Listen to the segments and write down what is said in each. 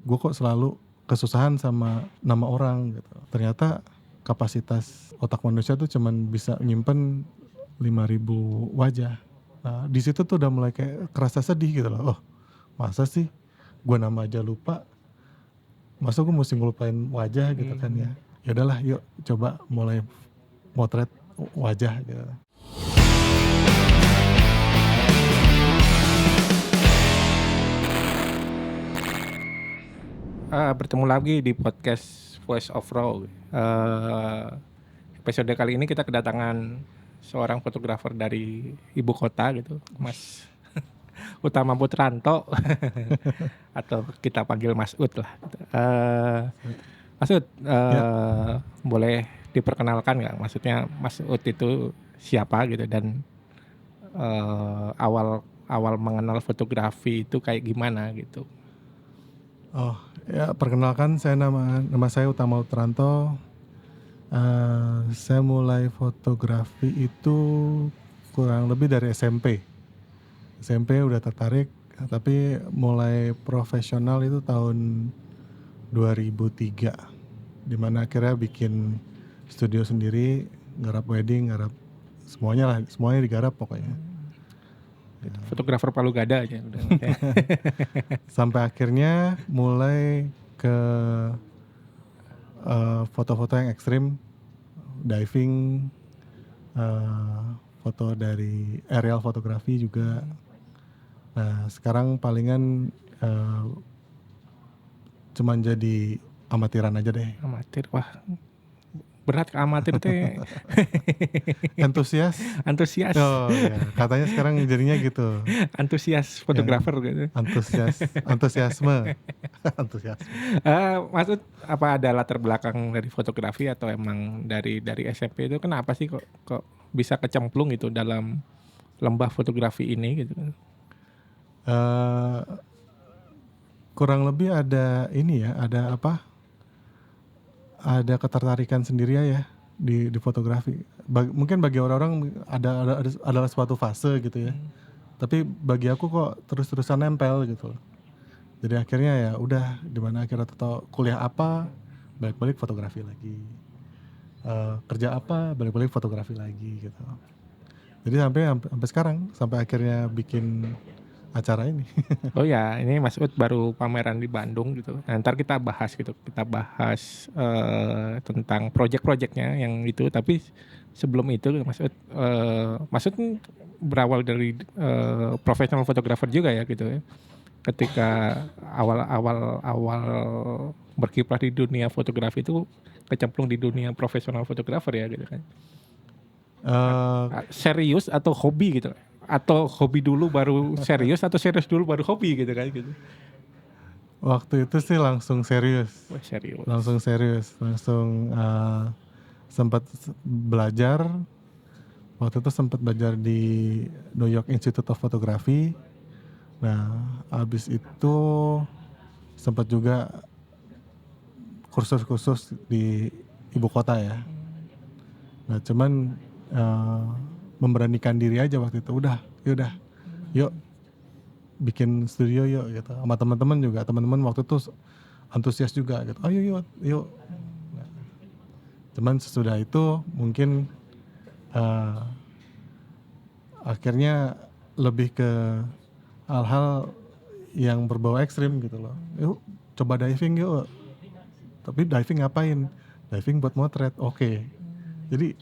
gue kok selalu kesusahan sama nama orang gitu. Ternyata kapasitas otak manusia tuh cuman bisa nyimpen 5.000 wajah. Nah, di situ tuh udah mulai kayak kerasa sedih gitu loh. Oh, masa sih gue nama aja lupa, masa gue mesti ngelupain wajah gitu kan ya. Ya udahlah, yuk coba mulai motret wajah gitu. Bertemu lagi di podcast Voice of Raw. Episode kali ini kita kedatangan seorang fotografer dari ibu kota gitu, Mas Utama Putranto atau kita panggil Mas Ut lah. Mas Ut, boleh diperkenalkan nggak? Maksudnya Mas Ut itu siapa gitu dan awal mengenal fotografi itu kayak gimana gitu? Oh ya, perkenalkan nama saya Utama Putranto. Saya mulai fotografi itu kurang lebih dari SMP. SMP udah tertarik, tapi mulai profesional itu tahun 2003, dimana akhirnya bikin studio sendiri, garap wedding, garap semuanya digarap pokoknya. Fotografer Palu Gada aja udah. Sampai akhirnya mulai ke foto-foto yang ekstrim, diving, foto dari aerial fotografi juga. Nah sekarang palingan cuman jadi amatiran aja deh. Amatir, wah berat ke amatir teh. Antusias. Antusias. Oh ya, katanya sekarang jadinya gitu. Antusias fotografer gitu. Antusiasme. Maksud apa ada latar belakang dari fotografi atau emang dari SMP itu kenapa sih kok bisa kecemplung gitu dalam lembah fotografi ini gitu? Kurang lebih ada ini ya, ada ketertarikan sendiri ya di fotografi. Mungkin bagi orang-orang adalah suatu fase gitu ya. Tapi bagi aku kok terus-terusan nempel gitu. Jadi akhirnya ya udah, dimana akhirnya tahu kuliah apa, balik-balik fotografi lagi. Kerja apa, balik-balik fotografi lagi gitu. Jadi sampai sekarang, sampai akhirnya bikin acara ini. Oh ya, ini Mas Ut baru pameran di Bandung gitu. Nah, ntar kita bahas gitu. Kita bahas tentang project-projectnya yang itu. Tapi sebelum itu Mas Ut berawal dari professional photographer juga ya gitu ya. Ketika awal berkiprah di dunia fotografi itu kecemplung di dunia profesional fotografer ya gitu kan. Serius atau hobi gitu? Atau hobi dulu baru serius atau serius dulu baru hobi gitu kan gitu. Waktu itu sih langsung serius. Wah, serius. Langsung sempat belajar. Waktu itu sempat belajar di New York Institute of Photography. Nah, habis itu sempat juga kursus-kursus di ibu kota ya. Nah, cuman memberanikan diri aja waktu itu. Yuk bikin studio yuk gitu. Sama teman-teman juga, teman-teman waktu itu antusias juga gitu. Ayo yuk. Nah, cuman sesudah itu mungkin akhirnya lebih ke hal-hal yang berbau ekstrim gitu loh. Yuk coba diving yuk. Tapi diving ngapain? Diving buat motret. Oke. Jadi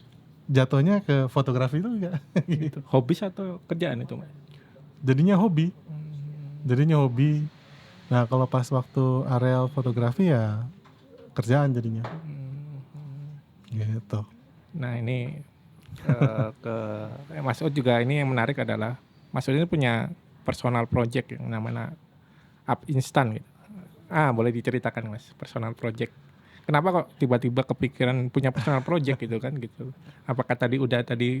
jatuhnya ke fotografi itu enggak gitu. Hobis atau kerjaan itu, Mas? Jadinya hobi. Nah, kalau pas waktu areal fotografi ya kerjaan jadinya. Gitu. Nah, ini Mas Ud juga ini yang menarik adalah Mas Ud ini punya personal project yang namanya Up Instant gitu. Boleh diceritakan Mas, personal project. Kenapa kok tiba-tiba kepikiran punya personal project gitu kan gitu? Apakah tadi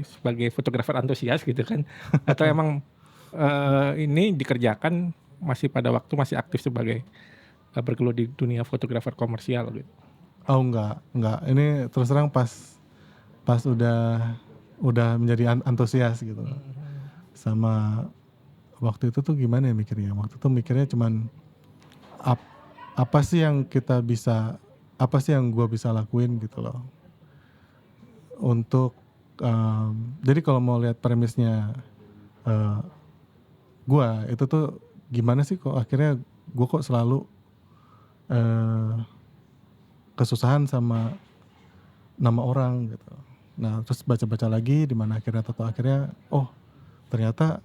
sebagai fotografer antusias gitu kan? Atau emang ini dikerjakan masih pada waktu masih aktif sebagai bergelut di dunia fotografer komersial gitu? Oh enggak. Ini terus terang pas udah menjadi antusias gitu. Sama waktu itu tuh gimana ya mikirnya? Waktu itu mikirnya cuman apa sih yang kita bisa, apa sih yang gue bisa lakuin gitu loh untuk jadi kalau mau lihat premisnya eh, gue itu tuh gimana sih kok akhirnya gue kok selalu eh, kesusahan sama nama orang gitu. Nah terus baca-baca lagi di mana akhirnya oh ternyata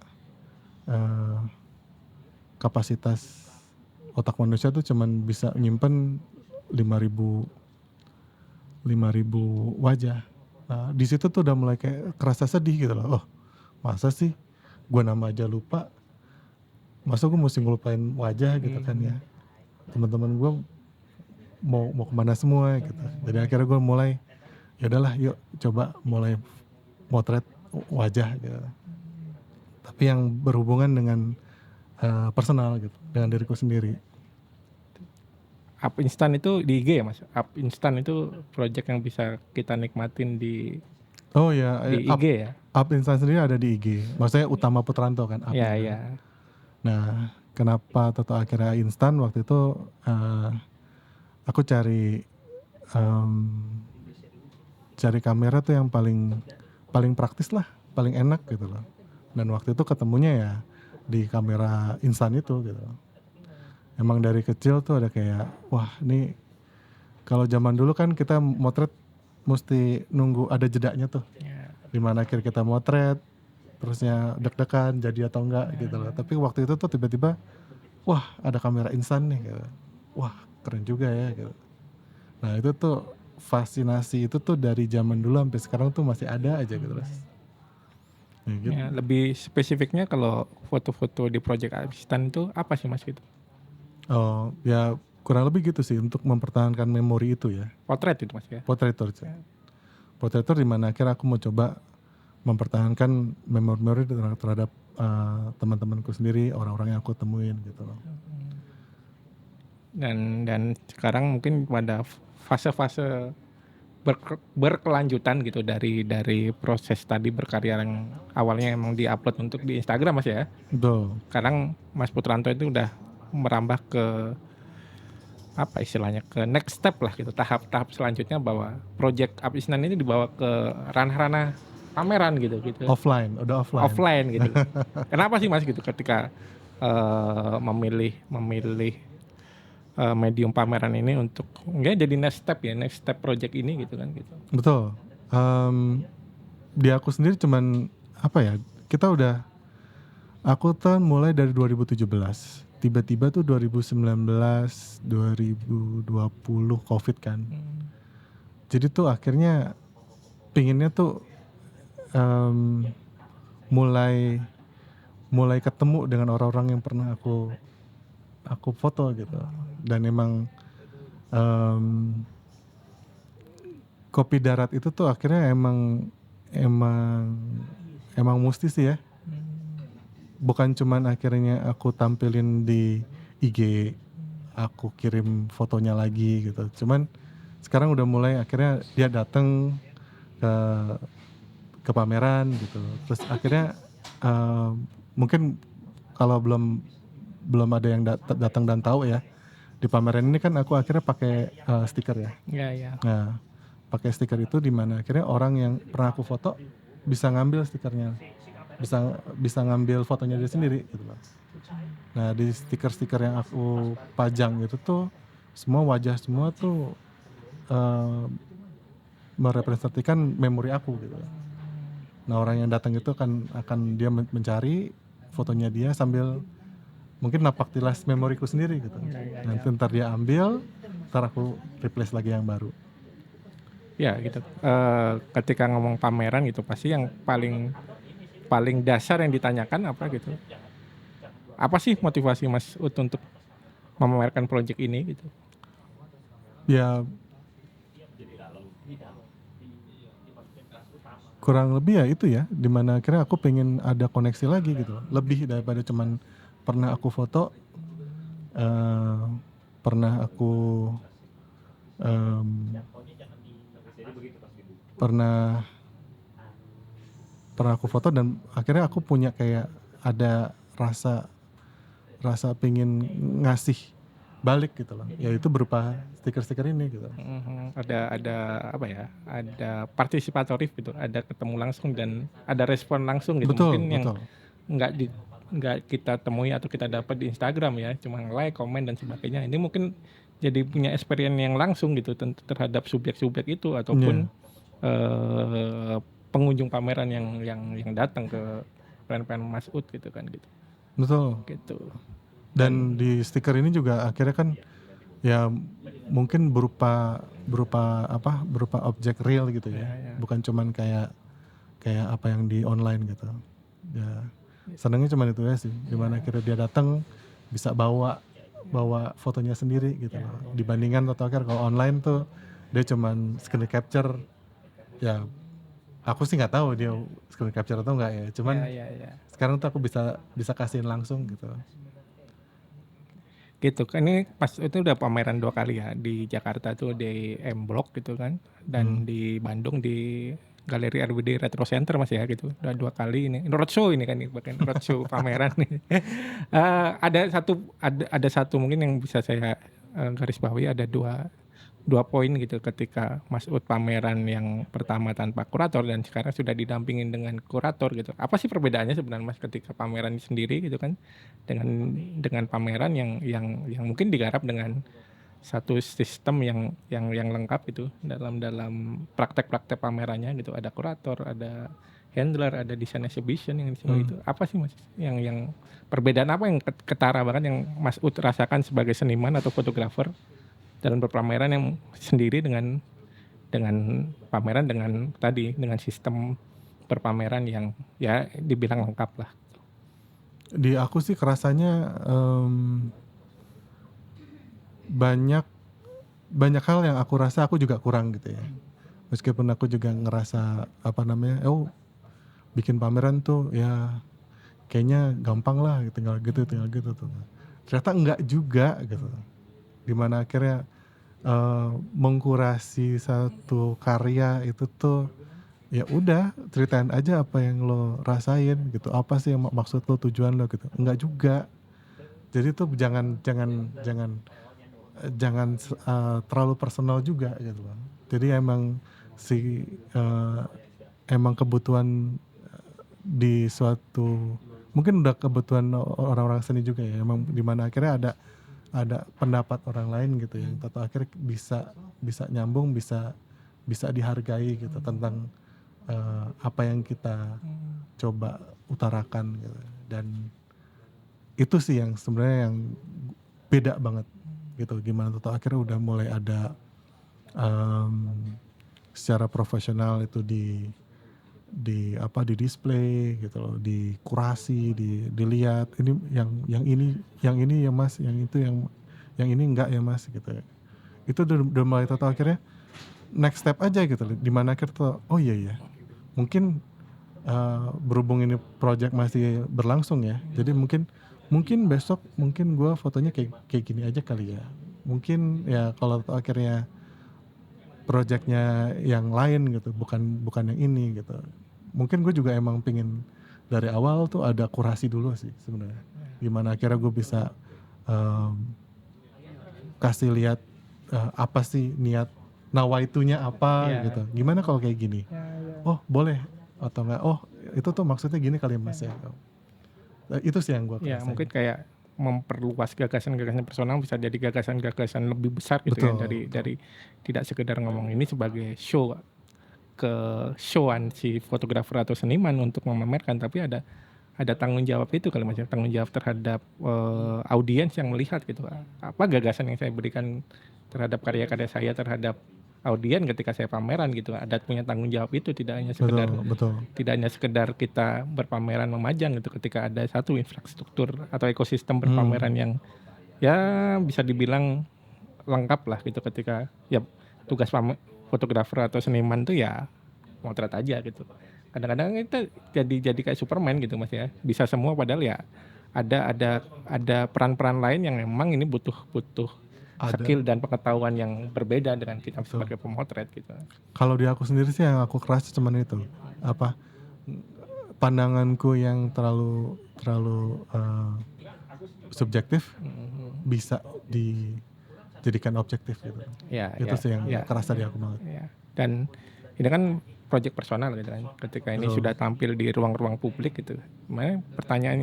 eh, kapasitas otak manusia tuh cuman bisa nyimpen 5.000 wajah. Nah, di situ tuh udah mulai kayak kerasa sedih gitu loh. Oh, masa sih gue nama aja lupa, masa gue mesti ngelupain wajah gitu kan ya. Teman-teman gue mau kemana semua gitu. Jadi akhirnya gue mulai, ya udahlah yuk coba mulai motret wajah gitu. Tapi yang berhubungan dengan personal gitu, dengan diriku sendiri. App instan itu di IG ya mas? App instan itu project yang bisa kita nikmatin Oh ya, di IG ya? Up Instan sendiri ada di IG. Maksudnya Utama Putranto kan. Iya, Up-nya. iya. Nah, kenapa Toto akhirnya instan waktu itu aku cari kamera tuh yang paling praktis lah, paling enak gitu loh. Dan waktu itu ketemunya ya di kamera instan itu gitu. Emang dari kecil tuh ada kayak, wah ini kalau zaman dulu kan kita motret mesti nunggu ada jedanya tuh. Ya. Dimana akhir kita motret, terusnya deg-degan jadi atau enggak gitu loh. Tapi waktu itu tuh tiba-tiba, wah ada kamera instan nih gitu. Wah keren juga ya gitu. Nah itu tuh fascinasi itu tuh dari zaman dulu sampai sekarang tuh masih ada aja gitu loh. Ya, gitu. Ya, lebih spesifiknya kalau foto-foto di project app instan itu apa sih mas gitu? Oh ya kurang lebih gitu sih untuk mempertahankan memori itu ya. Potret itu mas ya? Portraitor. Portraitor dimana akhirnya aku mau coba mempertahankan memori-memori terhadap teman-temanku sendiri, orang-orang yang aku temuin gitu loh. Dan sekarang mungkin pada fase-fase berkelanjutan gitu dari proses tadi berkarya yang awalnya emang diupload untuk di Instagram mas ya. Betul. Sekarang Mas Putranto itu udah merambah ke apa istilahnya ke next step lah gitu, tahap-tahap selanjutnya bahwa project Up Isnan ini dibawa ke ranah-ranah pameran gitu Offline, udah offline. offline gitu. Kenapa sih mas gitu ketika memilih medium pameran ini untuk enggak jadi next step project ini gitu kan gitu. Betul. Di aku sendiri cuman apa ya? Aku tuh mulai dari 2017. Tiba-tiba tuh 2019, 2020 COVID kan. Jadi tuh akhirnya pinginnya tuh mulai ketemu dengan orang-orang yang pernah aku foto gitu. Dan emang Kopi Darat itu tuh akhirnya emang mesti sih ya. Bukan cuman akhirnya aku tampilin di IG, aku kirim fotonya lagi gitu. Cuman sekarang udah mulai akhirnya dia datang ke pameran gitu. Terus akhirnya mungkin kalau belum ada yang datang dan tahu ya, di pameran ini kan aku akhirnya pakai stiker ya. Iya. Nah, pakai stiker itu di mana akhirnya orang yang pernah aku foto bisa ngambil stikernya, bisa ngambil fotonya dia sendiri gitu loh. Nah, di stiker-stiker yang aku pajang itu tuh semua wajah semua tuh merepresentasikan memori aku gitu. Nah, orang yang datang itu akan dia mencari fotonya dia sambil mungkin napak tilas memoriku sendiri gitu. Nanti ntar dia ambil, ntar aku replace lagi yang baru. Ya gitu. Ketika ngomong pameran gitu pasti yang paling dasar yang ditanyakan apa gitu. Apa sih motivasi Mas Ut untuk memamerkan project ini gitu? Ya kurang lebih ya itu ya, dimana akhirnya aku pengen ada koneksi lagi gitu, lebih daripada cuman pernah aku foto, pernah aku foto dan akhirnya aku punya kayak ada rasa pengen ngasih balik gitu loh. Yaitu berupa stiker-stiker ini gitu. Ada apa ya? Ada partisipatif gitu, ada ketemu langsung dan ada respon langsung gitu. Betul, Mungkin yang betul. nggak di nggak kita temui atau kita dapat di Instagram ya, cuma like, komen dan sebagainya. Ini mungkin jadi punya experience yang langsung gitu terhadap subjek-subjek itu ataupun Iya, pengunjung pameran yang datang ke brand-brand Mas Ud gitu kan gitu. betul. Gitu. Dan di stiker ini juga akhirnya kan ya mungkin berupa objek real gitu ya. Bukan cuman kayak apa yang di online gitu. Ya senangnya cuman itu ya sih. Dimana akhirnya dia datang bisa bawa fotonya sendiri gitu loh. Dibandingkan atau akhir kalau online tuh dia cuman screen capture. Ya aku sih nggak tahu dia screen capture atau enggak ya. Cuman sekarang tuh aku bisa kasihin langsung gitu. Gitu kan, ini pas itu udah pameran 2 kali ya, di Jakarta tuh di M Block gitu kan, dan di Bandung di Galeri RWD Retro Center Mas ya gitu. Udah 2 kali ini roadshow ini kan, bahkan roadshow pameran nih. Ada satu mungkin yang bisa saya garis bawahi, ada dua poin gitu ketika Mas Ud pameran yang pertama tanpa kurator dan sekarang sudah didampingin dengan kurator gitu. Apa sih perbedaannya sebenarnya Mas ketika pameran sendiri gitu kan dengan pameran yang mungkin digarap dengan satu sistem yang lengkap gitu dalam praktek-praktek pamerannya gitu, ada kurator, ada handler, ada design exhibition yang semua itu. Apa sih Mas yang perbedaan apa yang ketara banget yang Mas Ud rasakan sebagai seniman atau fotografer dalam berpameran yang sendiri dengan pameran dengan sistem berpameran yang ya dibilang lengkap lah. Di aku sih kerasanya banyak hal yang aku rasa aku juga kurang gitu ya. Meskipun aku juga ngerasa bikin pameran tuh ya kayaknya gampang lah, tinggal gitu tuh. Ternyata enggak juga gitu. Dimana akhirnya mengkurasi satu karya itu tuh ya udah ceritain aja apa yang lo rasain gitu, apa sih yang maksud lo, tujuan lo gitu. Enggak juga. Jadi tuh jangan terlalu personal juga gitu loh. Jadi emang kebutuhan di suatu, mungkin udah kebutuhan orang-orang seni juga ya, emang dimana akhirnya ada pendapat orang lain gitu yang atau akhirnya bisa nyambung, bisa dihargai gitu tentang apa yang kita coba utarakan gitu. Dan itu sih yang sebenarnya yang beda banget gitu, gimana tuh akhirnya udah mulai ada secara profesional itu di display gitu loh, dikurasi, dilihat ini yang ini ya Mas, yang itu yang ini enggak ya Mas gitu. Itu udah mulai tahu akhirnya next step aja gitu loh, dimana akhirnya tuh oh iya mungkin berhubung ini project masih berlangsung ya, jadi mungkin besok mungkin gue fotonya kayak gini aja kali ya, mungkin ya kalau akhirnya projectnya yang lain gitu, bukan yang ini gitu, mungkin gue juga emang pingin dari awal tuh ada kurasi dulu sih sebenarnya, gimana akhirnya gue bisa kasih lihat apa sih niat nawaitunya apa gitu, gimana kalau kayak gini, oh boleh atau enggak, oh itu tuh maksudnya gini kali Mas ya. Itu sih yang gue Ya rasain. mungkin kayak memperluas gagasan-gagasan personal bisa jadi gagasan-gagasan lebih besar gitu ya, Betul. dari tidak sekedar ngomong ini sebagai showan si fotografer atau seniman untuk memamerkan, tapi ada tanggung jawab itu kali Mas, tanggung jawab terhadap audiens yang melihat gitu. Apa gagasan yang saya berikan terhadap karya-karya saya terhadap audiens ketika saya pameran gitu. Ada punya tanggung jawab itu, tidak hanya sekedar kita berpameran memajang gitu, ketika ada satu infrastruktur atau ekosistem berpameran yang ya bisa dibilang lengkap lah gitu, ketika ya tugas fotografer atau seniman tuh ya motret aja gitu. Kadang-kadang kita jadi kayak Superman gitu Mas ya, bisa semua padahal ya ada peran-peran lain yang memang ini butuh skill dan pengetahuan yang berbeda dengan kita sebagai pemotret gitu. Kalau di aku sendiri sih yang aku kerasa cuman itu, pandanganku yang terlalu subjektif bisa dijadikan objektif gitu. Ya, Itu sih yang ya, kerasa di aku banget. ya. Dan ini kan project personal gitu kan. Ketika ini Betul. sudah tampil di ruang-ruang publik gitu. Makanya pertanyaan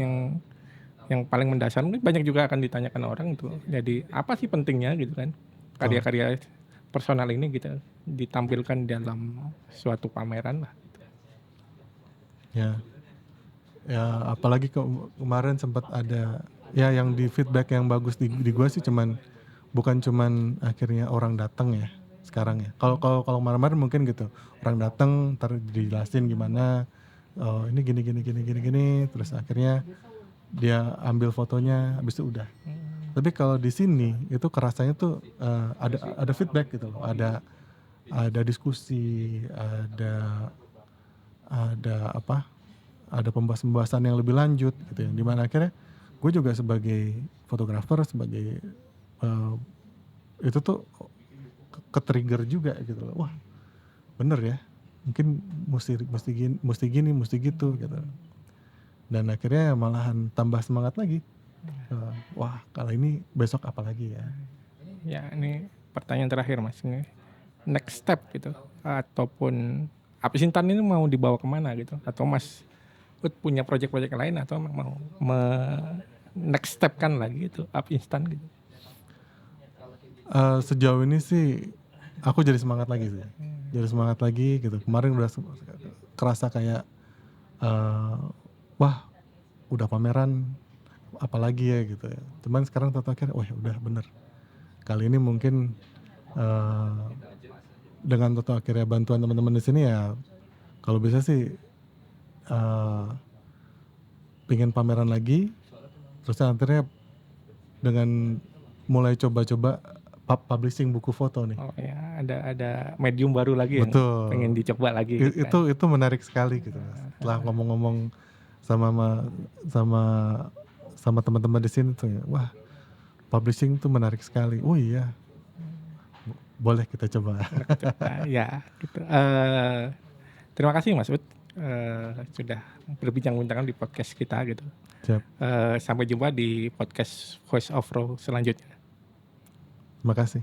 yang paling mendasar mungkin banyak juga akan ditanyakan orang itu. Jadi apa sih pentingnya gitu kan? Karya-karya personal ini gitu ditampilkan dalam suatu pameran lah. Ya apalagi kemarin sempat ada ya yang di feedback yang bagus di gua sih bukan cuman akhirnya orang datang ya sekarang ya. Kalau kemarin mungkin gitu orang datang ntar dijelasin gimana, ini gini terus akhirnya dia ambil fotonya habis itu udah. Tapi kalau di sini itu kerasanya tuh ada feedback gitu loh, ada diskusi, ada pembahasan yang lebih lanjut gitu ya. Dimana akhirnya gue juga sebagai fotografer sebagai itu tuh ke-trigger juga gitu loh. Wah bener ya, mungkin mesti gini mesti gitu gitu. Dan akhirnya malahan tambah semangat lagi. Wah kalau ini besok apa lagi ya. Ya ini pertanyaan terakhir Mas, ini next step gitu ataupun Up Instant ini mau dibawa kemana gitu, atau Mas Ut punya project-project lain atau mau next step kan lagi itu Up Instant gitu. Sejauh ini sih aku jadi semangat lagi sih. Jadi semangat lagi gitu. Kemarin udah kerasa kayak wah udah pameran apalagi ya gitu ya. Cuman sekarang akhirnya wah udah bener. Kali ini mungkin dengan akhirnya bantuan teman-teman di sini ya kalau bisa sih pengen pameran lagi, terus akhirnya dengan mulai coba-coba publishing buku foto nih. Oh ya, ada medium baru lagi yang Betul. pengen dicoba lagi. Gitu kan. Itu menarik sekali gitu. Setelah ngomong-ngomong sama teman-teman di sini tuh ya, wah publishing tuh menarik sekali. Oh iya, boleh kita coba. Ya, gitu. Terima kasih Mas Ut sudah berbincang-bincang di podcast kita gitu. Siap. Sampai jumpa di podcast Voice of Raw selanjutnya. Terima kasih.